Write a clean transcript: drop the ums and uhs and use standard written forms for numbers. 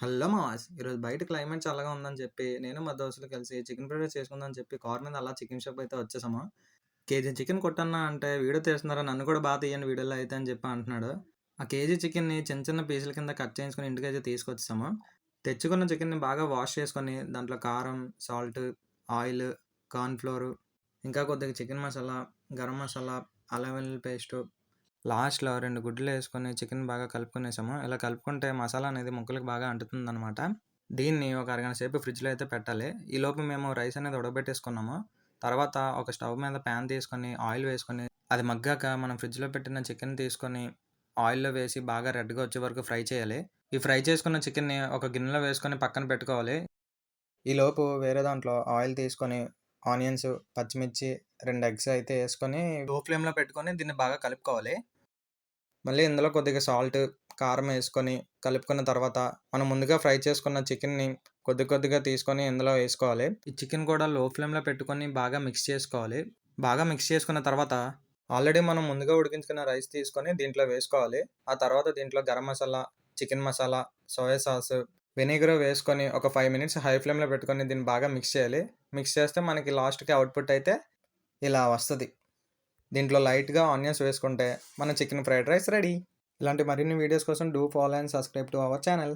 Hello మామాస్! ఈరోజు బయట climate చల్లగా ఉందని చెప్పి, నేను మా దోస్తులు కలిసి చికెన్ ఫ్రైడ్ రైస్ చేసుకుందాం అని చెప్పి కార్ మీద అలా చికెన్ షాప్ అయితే వచ్చేసాము. కేజీ చికెన్ కొట్టన్నా అంటే వీడియో తీస్తున్నారా నన్ను కూడా తీయండి వీడియోలో అయితే అని చెప్పి అంటున్నాడు. ఆ కేజీ చికెన్‌ని చిన్న చిన్న పీసుల కింద కట్ చేయించుకొని ఇంటికైతే తీసుకొచ్చేసాము. తెచ్చుకున్న చికెన్‌ని బాగా వాష్ చేసుకొని దాంట్లో కారం, సాల్ట్, ఆయిల్, కార్న్ ఫ్లోర్, ఇంకా కొద్దిగా చికెన్ మసాలా, గరం మసాలా, అల్లం వెల్లుల్లి పేస్టు, లాస్ట్‌లో 2 గుడ్లేసుకొని చికెన్ బాగా కలుపుకొనేసాము. ఇలా కలుపుకుంటే మసాలా అనేది ముక్కలకి బాగా అంటుతుందనమాట. దీన్ని ఒక అరగంట సేపు ఫ్రిడ్జ్‌లో అయితే పెట్టాలి. ఈలోపు మేము రైస్ అనేది ఉడకబెట్టేసుకున్నాము. తర్వాత ఒక స్టవ్ మీద ప్యాన్ తీసుకొని, ఆయిల్ వేసుకొని, అది మగ్గాక మనం ఫ్రిడ్జ్‌లో పెట్టిన చికెన్ తీసుకొని, ఆయిల్‌లో వేసి బాగా రెడ్‌గా వచ్చే వరకు ఫ్రై చేయాలి. ఈ ఫ్రై చేసుకున్న చికెన్‌ని ఒక గిన్నెలో వేసుకొని పక్కన పెట్టుకోవాలి. ఈలోపు వేరే దాంట్లో ఆయిల్ తీసుకొని, ఆనియన్స్, పచ్చిమిర్చి, 2 ఎగ్స్ అయితే ఏసుకొని లో ఫ్లేమ్‌లో పెట్టుకొని దీన్ని బాగా కలుపుకోవాలి. మళ్ళీ ఇందులో కొద్దిగా సాల్ట్, కారం ఏసుకొని కలుపుకున్న తర్వాత, మనం ముందుగా ఫ్రై చేసుకున్న చికెన్‌ని కొద్దిగా తీసుకొని ఇందులో ఏసుకోవాలి. ఈ చికెన్ కూడా లో ఫ్లేమ్‌లో పెట్టుకొని బాగా మిక్స్ చేసుకోవాలి. బాగా మిక్స్ చేసుకున్న తర్వాత, ఆల్రెడీ మనం ముందుగా ఉడికించుకున్న రైస్ తీసుకొని దీంట్లో వేసుకోవాలి. ఆ తర్వాత దీంట్లో garam masala, chicken masala, soya sauce, vinegar వేసుకొని ఒక 5 మినిట్స్ హై ఫ్లేమ్‌లో పెట్టుకొని దీన్ని బాగా మిక్స్ చేయాలి. మిక్స్ చేస్తే మనకి లాస్ట్‌కి అవుట్‌పుట్ అయితే ఇలా వస్తది. దీంట్లో లైట్‌గా ఆనియన్స్ వేసుకుంటే మన చికెన్ ఫ్రైడ్ రైస్ రెడీ. ఇలాంటి మరిన్ని వీడియోస్ కోసం do follow and subscribe to our channel.